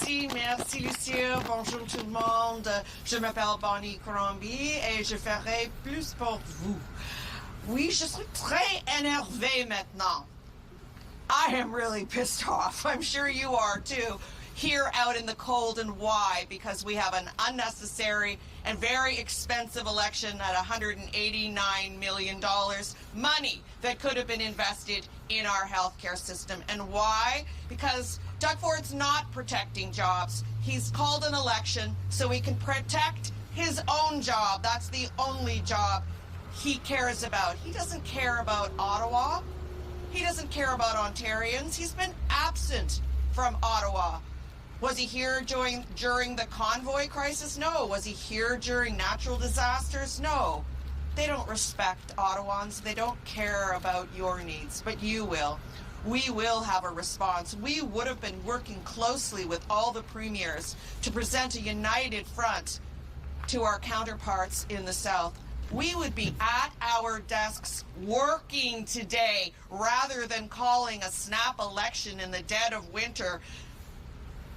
merci Lucia, bonjour tout le monde. Je m'appelle Bonnie Crombie et je ferai plus pour vous. Oui, je suis très énervée maintenant. I am really pissed off. I'm sure you are too. Here out in the cold, and why? Because we have an unnecessary and very expensive election at $189 million, money that could have been invested in our healthcare system. And why? Because Doug Ford's not protecting jobs. He's called an election so he can protect his own job. That's the only job he cares about. He doesn't care about Ottawa. He doesn't care about Ontarians. He's been absent from Ottawa. Was he here during the convoy crisis? No. Was he here during natural disasters? No. They don't respect Ottawans. They don't care about your needs, but you will. We will have a response. We would have been working closely with all the premiers to present a united front to our counterparts in the South. We would be at our desks working today rather than calling a snap election in the dead of winter,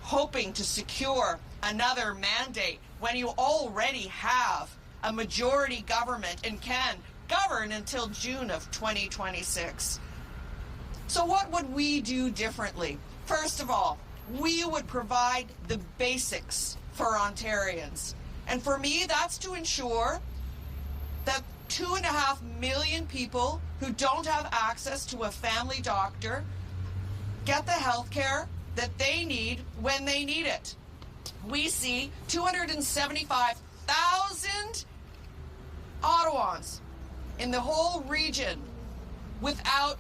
hoping to secure another mandate when you already have a majority government and can govern until June of 2026. So what would we do differently? First of all, we would provide the basics for Ontarians. And for me, that's to ensure that 2.5 million people who don't have access to a family doctor get the health care that they need when they need it. We see 275,000 Ottawans in the whole region without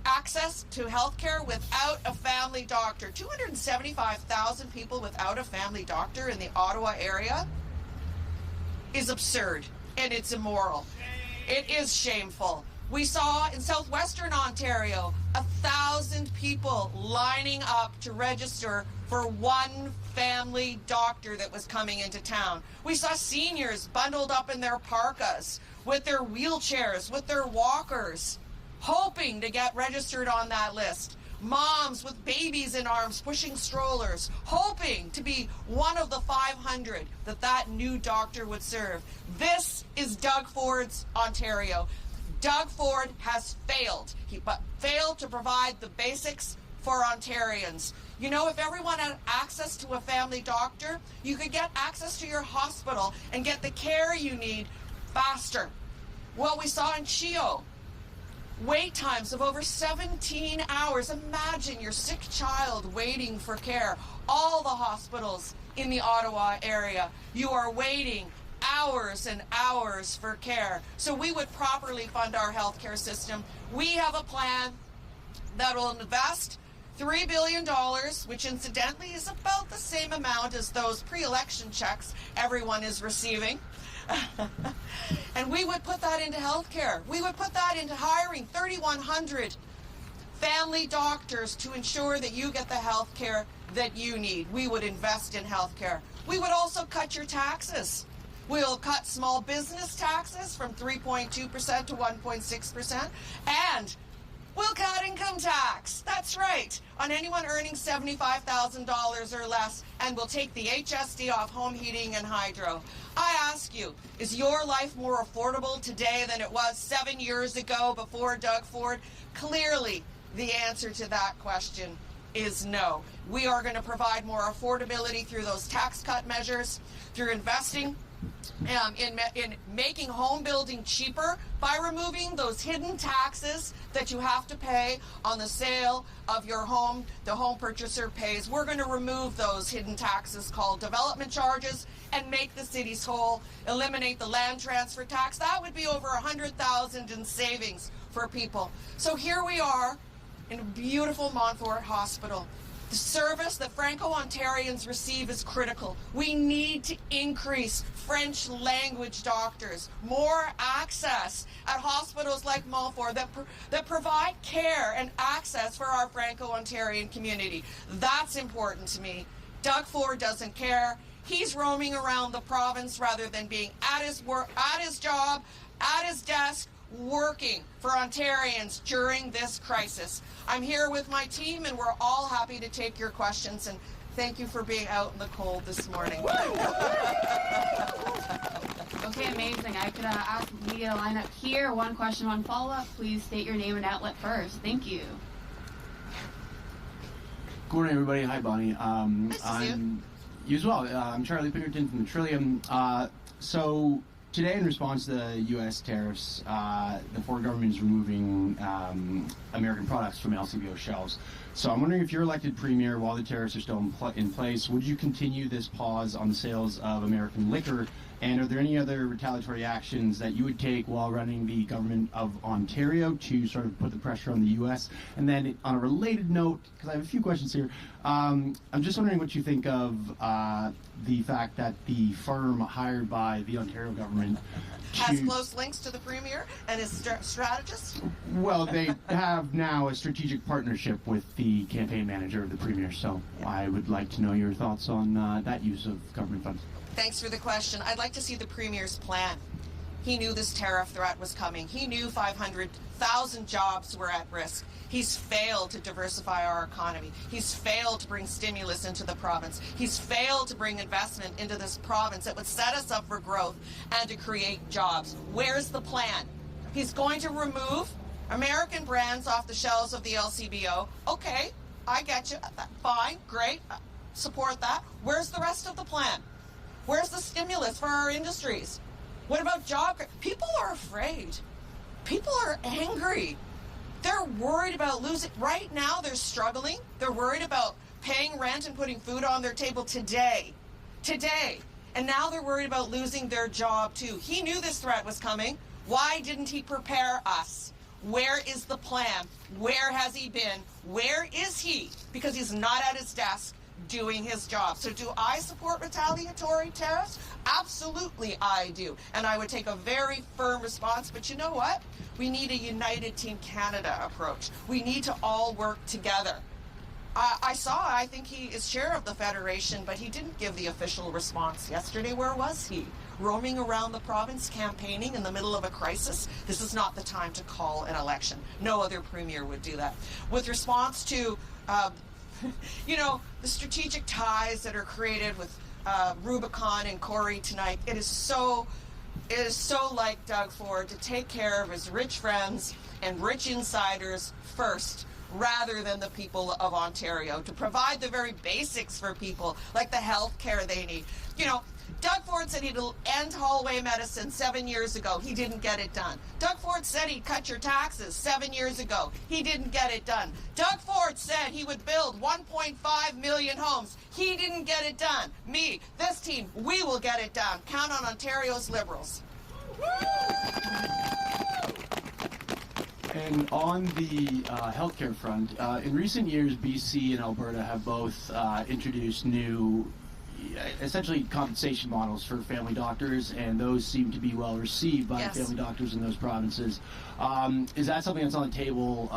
access to health care, without a family doctor. 275,000 people without a family doctor in the Ottawa area is absurd. And it's immoral. It is shameful. We saw in southwestern Ontario 1,000 people lining up to register for one family doctor that was coming into town. We saw seniors bundled up in their parkas with their wheelchairs, with their walkers, hoping to get registered on that list. Moms with babies in arms pushing strollers, hoping to be one of the 500 that new doctor would serve. This is Doug Ford's Ontario. Doug Ford has failed. He failed to provide the basics for Ontarians. You know, if everyone had access to a family doctor, you could get access to your hospital and get the care you need faster. Well, we saw in Chio, wait times of over 17 hours. Imagine your sick child waiting for care. All the hospitals in the Ottawa area, you are waiting hours and hours for care. So we would properly fund our healthcare system. We have a plan that will invest $3 billion, which incidentally is about the same amount as those pre-election checks everyone is receiving. And we would put that into healthcare. We would put that into hiring 3,100 family doctors to ensure that you get the healthcare that you need. We would invest in healthcare. We would also cut your taxes. We'll cut small business taxes from 3.2% to 1.6%, and we'll cut income tax. That's right, on anyone earning $75,000 or less, and we'll take the HST off home heating and hydro. I ask you, is your life more affordable today than it was 7 years ago before Doug Ford? Clearly, the answer to that question is no. We are going to provide more affordability through those tax cut measures, through investing in making home building cheaper by removing those hidden taxes that you have to pay on the sale of your home. The home purchaser pays. We're going to remove those hidden taxes called development charges and make the cities whole, eliminate the land transfer tax. That would be over $100,000 in savings for people. So here we are in beautiful Montfort Hospital. The service that Franco-Ontarians receive is critical. We need to increase French language doctors, more access at hospitals like Montfort that provide care and access for our Franco-Ontarian community. That's important to me. Doug Ford doesn't care. He's roaming around the province rather than being at his work, at his job, at his desk, working for Ontarians during this crisis. I'm here with my team and we're all happy to take your questions and Thank you for being out in the cold this morning. Okay, amazing. I could ask the media to line up here. One question, one follow-up. Please state your name and outlet first. Thank you. Good morning, everybody. Hi, Bonnie. Nice to see you. You as well. I'm Charlie Pinkerton from the Trillium. So today, in response to the U.S. tariffs, the Ford government is removing American products from LCBO shelves. So I'm wondering, if you're elected premier while the tariffs are still in place, would you continue this pause on the sales of American liquor? And are there any other retaliatory actions that you would take while running the government of Ontario to sort of put the pressure on the U.S.? And then on a related note, because I have a few questions here, I'm just wondering what you think of the fact that the firm hired by the Ontario government has close links to the premier and his strategist? Well, they have now a strategic partnership with the campaign manager of the premier, so I would like to know your thoughts on that use of government funds. Thanks for the question. I'd like to see the premier's plan. He knew this tariff threat was coming. He knew 500,000 jobs were at risk. He's failed to diversify our economy. He's failed to bring stimulus into the province. He's failed to bring investment into this province that would set us up for growth and to create jobs. Where's the plan? He's going to remove American brands off the shelves of the LCBO. Okay, I get you. Fine, great, support that. Where's the rest of the plan? Where's the stimulus for our industries? What about job? People are afraid. People are angry. They're worried about losing. Right now, they're struggling. They're worried about paying rent and putting food on their table today. Today. And now they're worried about losing their job, too. He knew this threat was coming. Why didn't he prepare us? Where is the plan? Where has he been? Where is he? Because he's not at his desk doing his job. So do I support retaliatory tariffs? Absolutely I do. And I would take a very firm response. But you know what? We need a United Team Canada approach. We need to all work together. I think he is chair of the Federation, but he didn't give the official response yesterday. Where was he? Roaming around the province, campaigning in the middle of a crisis? This is not the time to call an election. No other premier would do that. With response to you know, the strategic ties that are created with Rubicon and Corey tonight, it is so like Doug Ford to take care of his rich friends and rich insiders first, rather than the people of Ontario, to provide the very basics for people, like the health care they need. You know, Doug Ford said he'd end hallway medicine 7 years ago. He didn't get it done. Doug Ford said he'd cut your taxes 7 years ago. He didn't get it done. Doug Ford said he would build 1.5 million homes. He didn't get it done. Me, this team, we will get it done. Count on Ontario's Liberals. And on the healthcare front, in recent years, BC and Alberta have both introduced new, essentially compensation models for family doctors, and those seem to be well received by family doctors in those provinces. Is that something that's on the table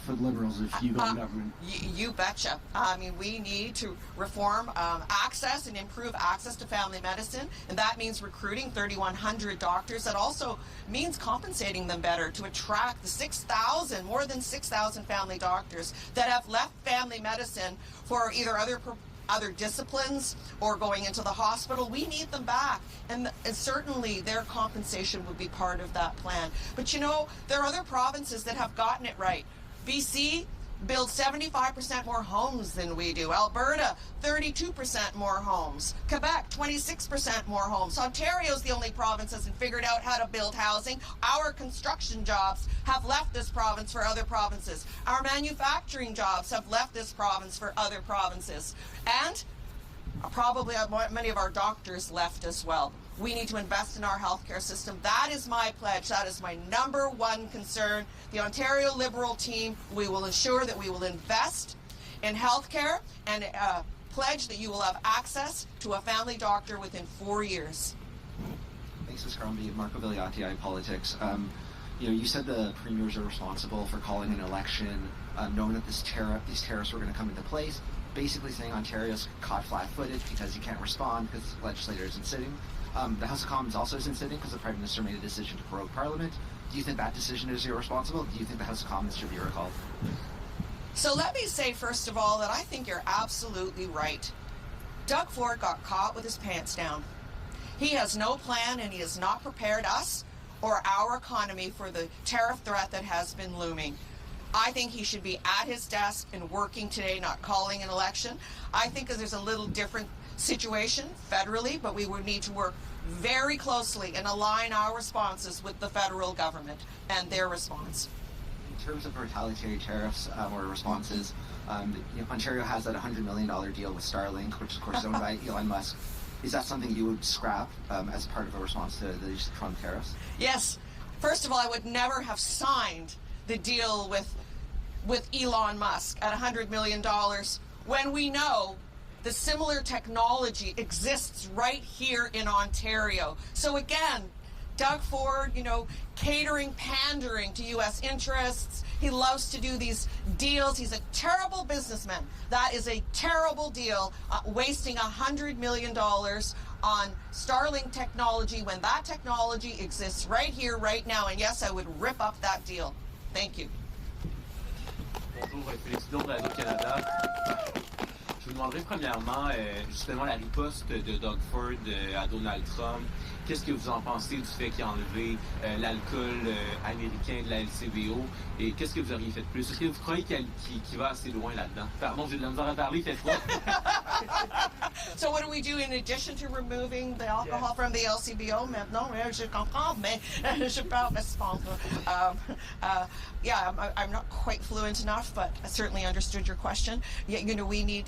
for the Liberals if you go to government? You betcha. I mean, we need to reform access and improve access to family medicine, and that means recruiting 3,100 doctors. That also means compensating them better to attract the more than 6,000 family doctors that have left family medicine for either other disciplines or going into the hospital. We need them back, and certainly their compensation would be part of that plan. But you know, there are other provinces that have gotten it right. BC builds 75% more homes than we do. Alberta, 32% more homes. Quebec, 26% more homes. Ontario's the only province that hasn't figured out how to build housing. Our construction jobs have left this province for other provinces. Our manufacturing jobs have left this province for other provinces. And probably many of our doctors left as well. We need to invest in our healthcare system. That is my pledge. That is my number one concern. The Ontario Liberal team, we will ensure that we will invest in healthcare and pledge that you will have access to a family doctor within 4 years. Thanks, Ms. Crombie. Marco Vigliati, Politics. You said the premiers are responsible for calling an election, knowing that these tariffs were going to come into place, basically saying Ontario's caught flat-footed because he can't respond because the legislator isn't sitting. The House of Commons also isn't sitting because the Prime Minister made a decision to prorogue Parliament. Do you think that decision is irresponsible? Do you think the House of Commons should be recalled? So let me say, first of all, that I think you're absolutely right. Doug Ford got caught with his pants down. He has no plan, and he has not prepared us or our economy for the tariff threat that has been looming. I think he should be at his desk and working today, not calling an election. I think there's a little different situation federally, but we would need to work very closely and align our responses with the federal government and their response. In terms of retaliatory tariffs or responses, Ontario has that $100 million deal with Starlink, which of course is owned by Elon Musk. Is that something you would scrap as part of a response to the Trump tariffs? Yes. First of all, I would never have signed the deal with Elon Musk at $100 million when we know the similar technology exists right here in Ontario. So again, Doug Ford, catering, pandering to U.S. interests. He loves to do these deals. He's a terrible businessman. That is a terrible deal, wasting $100 million on Starlink technology when that technology exists right here, right now. And yes, I would rip up that deal. Thank you. Bonjour, Félix Dion de Radio-Canada. Je vous demanderai premièrement, justement, la riposte de Doug Ford à Donald Trump. Qu'est-ce que vous en pensez du fait qu'il a enlevé l'alcool américain de la LCBO et qu'est-ce que vous auriez fait de plus? Est-ce que vous croyez qu'il va assez loin là-dedans? Pardon, j'ai de la misère à parler, fait froid. So what do we do in addition to removing the alcohol from the LCBO? Maintenant, je comprends, mais je parle espagnol. Yeah, I'm not quite fluent enough, but I certainly understood your question. We need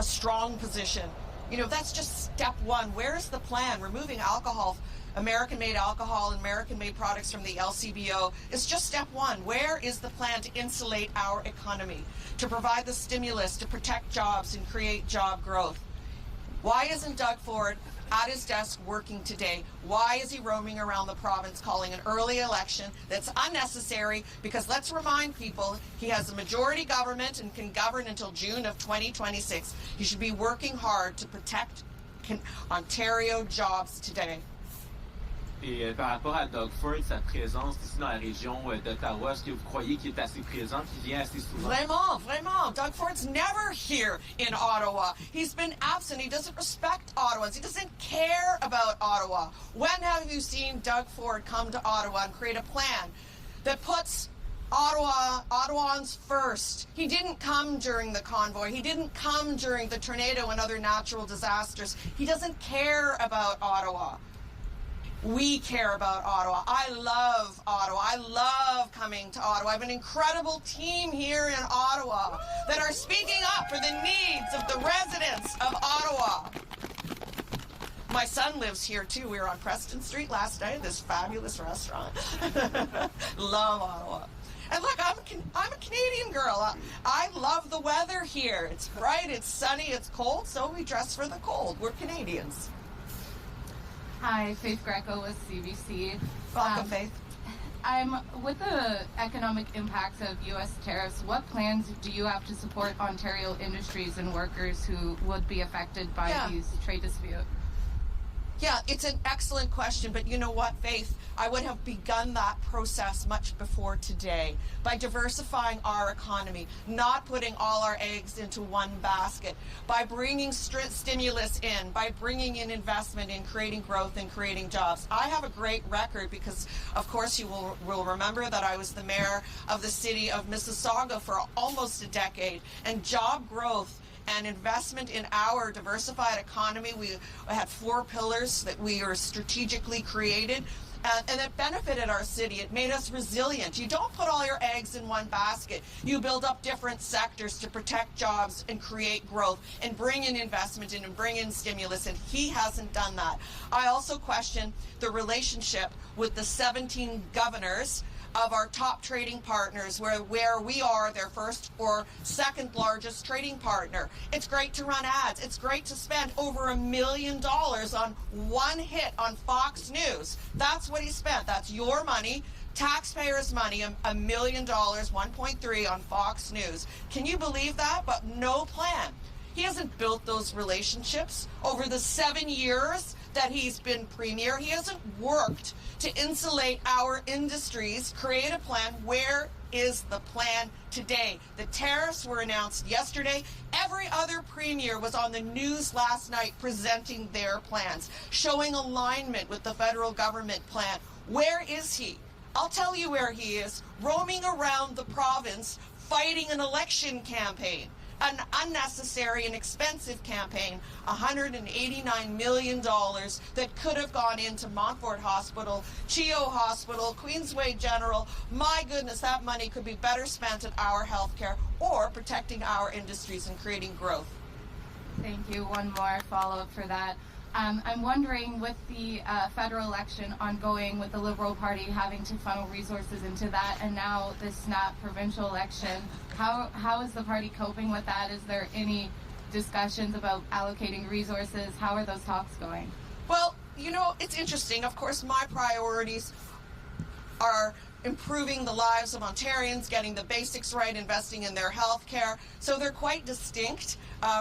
a strong position. That's just step one. Where's the plan? Removing alcohol, American-made alcohol and American-made products from the LCBO is just step one. Where is the plan to insulate our economy, to provide the stimulus, to protect jobs and create job growth? Why isn't Doug Ford at his desk working today? Why is he roaming around the province calling an early election that's unnecessary? Because let's remind people, he has a majority government and can govern until June of 2026. He should be working hard to protect Ontario jobs today. Et par rapport à Doug Ford, sa présence ici dans la région d'Ottawa, est-ce que vous croyez qu'il est assez présent, qu'il vient assez souvent? Vraiment. Doug Ford's never here in Ottawa. He's been absent. He doesn't respect Ottawans. He doesn't care about Ottawa. When have you seen Doug Ford come to Ottawa and create a plan that puts Ottawans first? He didn't come during the convoy. He didn't come during the tornado and other natural disasters. He doesn't care about Ottawa. We care about Ottawa. I love Ottawa. I love coming to Ottawa. I have an incredible team here in Ottawa that are speaking up for the needs of the residents of Ottawa. My son lives here too. We were on Preston Street last night at this fabulous restaurant. Love Ottawa. And look, I'm a Canadian girl. I love the weather here. It's bright, it's sunny, it's cold, so we dress for the cold. We're Canadians. Hi, Faith Greco with CBC. Welcome, Faith. With the economic impacts of U.S. tariffs, what plans do you have to support Ontario industries and workers who would be affected by these trade disputes? Yeah, it's an excellent question, but you know what, Faith? I would have begun that process much before today by diversifying our economy, not putting all our eggs into one basket, by bringing stimulus in, by bringing in investment in creating growth and creating jobs. I have a great record because, of course, you will remember that I was the mayor of the city of Mississauga for almost a decade, and job growth and investment in our diversified economy. We had 4 pillars that we were strategically created, and it benefited our city. It made us resilient. You don't put all your eggs in one basket. You build up different sectors to protect jobs and create growth and bring in investment and bring in stimulus, and he hasn't done that. I also question the relationship with the 17 governors of our top trading partners, where we are their first or second largest trading partner. It's great to run ads. It's great to spend over $1 million on one hit on Fox News. That's what he spent. That's your money, taxpayers' money, $1 million, 1.3 on Fox News. Can you believe that? But no plan. He hasn't built those relationships over the 7 years that he's been premier. He hasn't worked to insulate our industries, create a plan where is the plan today? The tariffs were announced yesterday. Every other premier was on the news last night presenting their plans, showing alignment with the federal government plan. Where is he? I'll tell you where he is, roaming around the province fighting an election campaign. An unnecessary and expensive campaign, $189 million that could have gone into Montfort Hospital, CHEO Hospital, Queensway General. My goodness, that money could be better spent at our healthcare or protecting our industries and creating growth. Thank you. One more follow-up for that. I'm wondering, with the federal election ongoing, with the Liberal Party having to funnel resources into that, and now this snap provincial election, how is the party coping with that? Is there any discussions about allocating resources? How are those talks going? Well, you know, it's interesting. Of course, my priorities are improving the lives of Ontarians, getting the basics right, investing in their health care. So they're quite distinct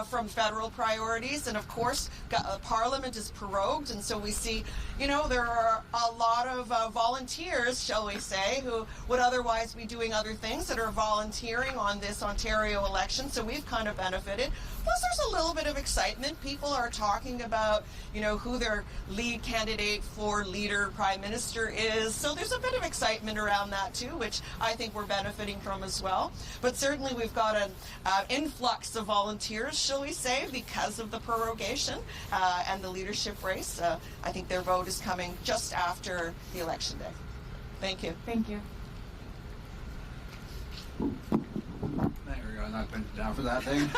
from federal priorities. And of course, Parliament is prorogued. And so we see, you know, there are a lot of volunteers, shall we say, who would otherwise be doing other things that are volunteering on this Ontario election. So we've kind of benefited. Plus, there's a little bit of excitement. People are talking about, you know, who their lead candidate for leader prime minister is. So there's a bit of excitement around that too, which I think we're benefiting from as well. But certainly we've got an influx of volunteers, shall we say, because of the prorogation and the leadership race. I think their vote is coming just after the election day. Thank you. Thank you. There we go, not been down for that thing.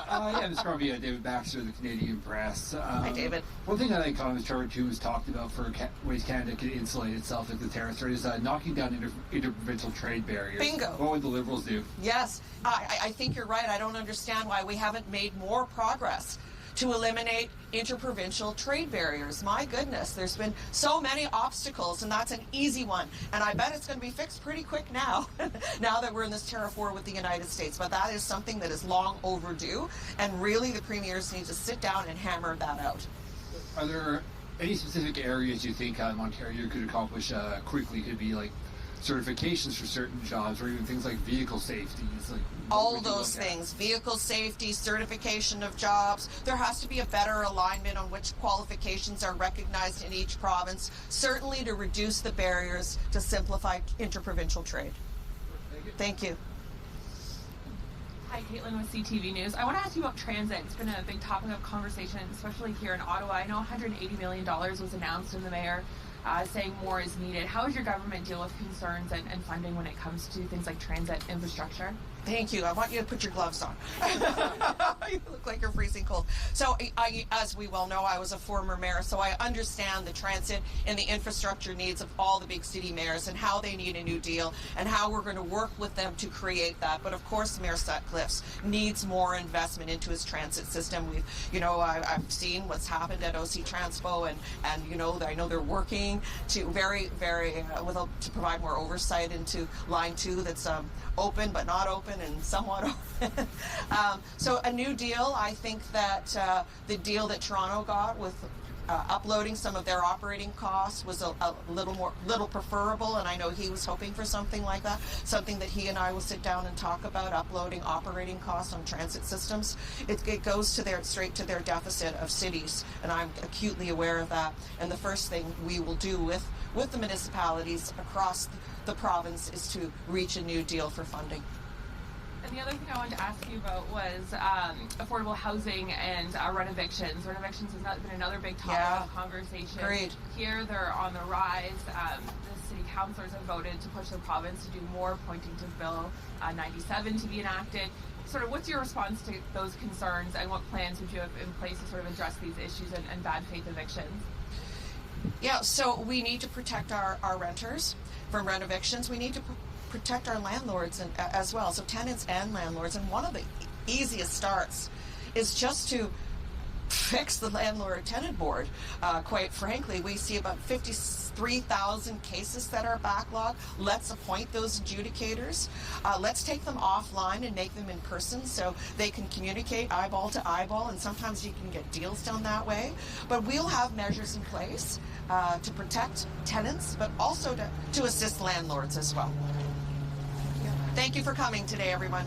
Yeah, Ms. Crombie, David Baxter, the Canadian Press. Hi, David. One thing that Economist Charter 2 has talked about for ways Canada can insulate itself if the tariffs threat is knocking down interprovincial trade barriers. Bingo. What would the Liberals do? Yes, I think you're right. I don't understand why we haven't made more progress to eliminate interprovincial trade barriers. My goodness, there's been so many obstacles, and that's an easy one. And I bet it's going to be fixed pretty quick now, now that we're in this tariff war with the United States. But that is something that is long overdue, and really the premiers need to sit down and hammer that out. Are there any specific areas you think Ontario could accomplish quickly? Could be like certifications for certain jobs, or even things like vehicle safety. Like all those things, vehicle safety, certification of jobs. There has to be a better alignment on which qualifications are recognized in each province, certainly to reduce the barriers to simplify interprovincial trade. Thank you. Hi, Caitlin with CTV News. I want to ask you about transit. It's been a big topic of conversation, especially here in Ottawa. I know $180 million was announced in the mayor saying more is needed. How does your government deal with concerns and funding when it comes to things like transit infrastructure? Thank you. I want you to put your gloves on. You look like you're freezing cold. So, as we well know, I was a former mayor, so I understand the transit and the infrastructure needs of all the big city mayors and how they need a new deal and how we're going to work with them to create that. But of course, Mayor Sutcliffe's needs more investment into his transit system. I've seen what's happened at OC Transpo, and I know they're working to to provide more oversight into Line 2 that's open but not open and somewhat open. So a new deal. I think that the deal that Toronto got with uploading some of their operating costs was a little preferable, and I know he was hoping for something like that, something that he and I will sit down and talk about, uploading operating costs on transit systems. It goes straight to their deficit of cities, and I'm acutely aware of that. And the first thing we will do with the municipalities across the province is to reach a new deal for funding. And the other thing I wanted to ask you about was affordable housing and rent evictions. Rent evictions has been another big topic of conversation. Great. Here they're on the rise. The city councillors have voted to push the province to do more, pointing to Bill 97 to be enacted. Sort of, what's your response to those concerns, and what plans would you have in place to sort of address these issues and bad faith evictions? Yeah, so we need to protect our renters from rent evictions. We need to protect our landlords as well, so tenants and landlords. And one of the easiest starts is just to fix the landlord-tenant board. Quite frankly, we see about 53,000 cases that are backlogged. Let's appoint those adjudicators. Let's take them offline and make them in person so they can communicate eyeball to eyeball, and sometimes you can get deals done that way. But we'll have measures in place to protect tenants, but also to assist landlords as well. Thank you for coming today, everyone.